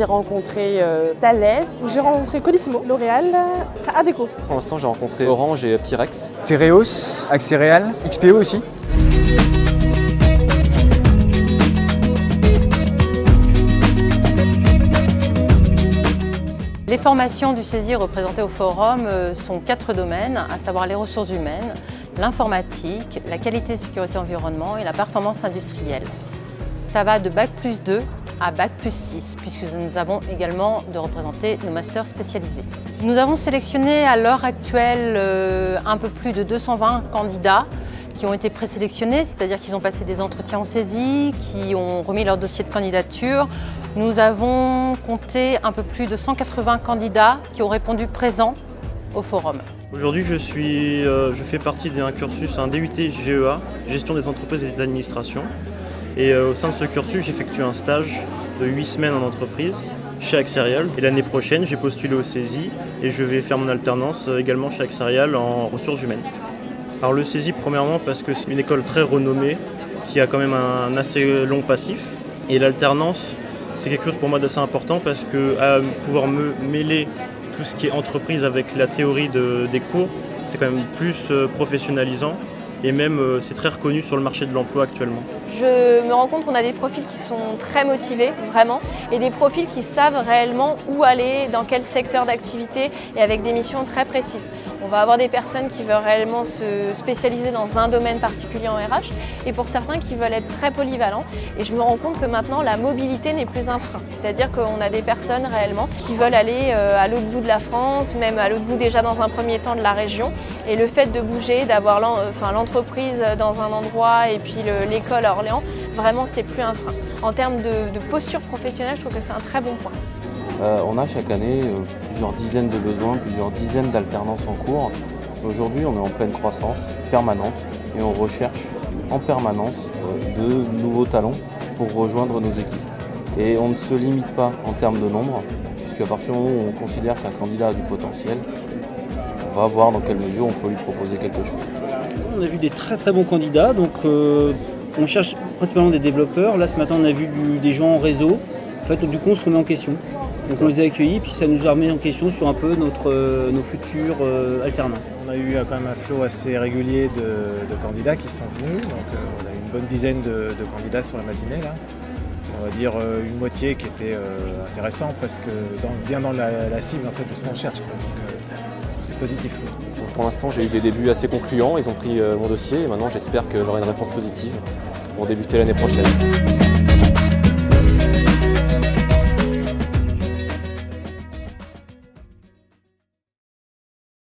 J'ai rencontré Thales. J'ai rencontré Colissimo, L'Oréal, Adecco. Pour l'instant, j'ai rencontré Orange et Pyrex. Tereos, Axéréal, XPO aussi. Les formations du CESI représentées au forum sont 4 domaines, à savoir les ressources humaines, l'informatique, la qualité, sécurité, environnement et la performance industrielle. Ça va de Bac+2 à Bac+6, puisque nous avons également de représenter nos masters spécialisés. Nous avons sélectionné à l'heure actuelle un peu plus de 220 candidats qui ont été présélectionnés, c'est-à-dire qu'ils ont passé des entretiens au CESI, qui ont remis leur dossier de candidature. Nous avons compté un peu plus de 180 candidats qui ont répondu présents au forum. Aujourd'hui, je fais partie d'un cursus, un DUT GEA, gestion des entreprises et des administrations. Et au sein de ce cursus, j'effectue un stage de 8 semaines en entreprise chez Axérial. Et l'année prochaine, j'ai postulé au CESI et je vais faire mon alternance également chez Axérial en ressources humaines. Alors le CESI, premièrement, parce que c'est une école très renommée qui a quand même un assez long passif. Et l'alternance, c'est quelque chose pour moi d'assez important parce que pouvoir mêler tout ce qui est entreprise avec la théorie des cours, c'est quand même plus professionnalisant et même c'est très reconnu sur le marché de l'emploi actuellement. Je me rends compte qu'on a des profils qui sont très motivés, vraiment, et des profils qui savent réellement où aller, dans quel secteur d'activité et avec des missions très précises. On va avoir des personnes qui veulent réellement se spécialiser dans un domaine particulier en RH et pour certains qui veulent être très polyvalents. Et je me rends compte que maintenant la mobilité n'est plus un frein. C'est-à-dire qu'on a des personnes réellement qui veulent aller à l'autre bout de la France, même à l'autre bout déjà dans un premier temps de la région. Et le fait de bouger, d'avoir l'entreprise dans un endroit et puis l'école à Orléans, vraiment c'est plus un frein. En termes de posture professionnelle, je trouve que c'est un très bon point. On a chaque année plusieurs dizaines de besoins, plusieurs dizaines d'alternances en cours. Aujourd'hui, on est en pleine croissance permanente et on recherche en permanence de nouveaux talents pour rejoindre nos équipes. Et on ne se limite pas en termes de nombre, puisqu'à partir du moment où on considère qu'un candidat a du potentiel, on va voir dans quelle mesure on peut lui proposer quelque chose. On a vu des très très bons candidats, donc on cherche principalement des développeurs. Là ce matin on a vu des gens en réseau. En fait, du coup on se remet en question. Donc on les a accueillis, puis ça nous a remis en question sur un peu nos futurs alternants. On a eu quand même un flot assez régulier de candidats qui sont venus, donc on a eu une bonne dizaine de candidats sur la matinée là. On va dire une moitié qui était intéressante parce que bien dans la cible en fait, de ce qu'on cherche. Donc c'est positif. Donc pour l'instant, j'ai eu des débuts assez concluants, ils ont pris mon dossier et maintenant j'espère que j'aurai une réponse positive pour débuter l'année prochaine.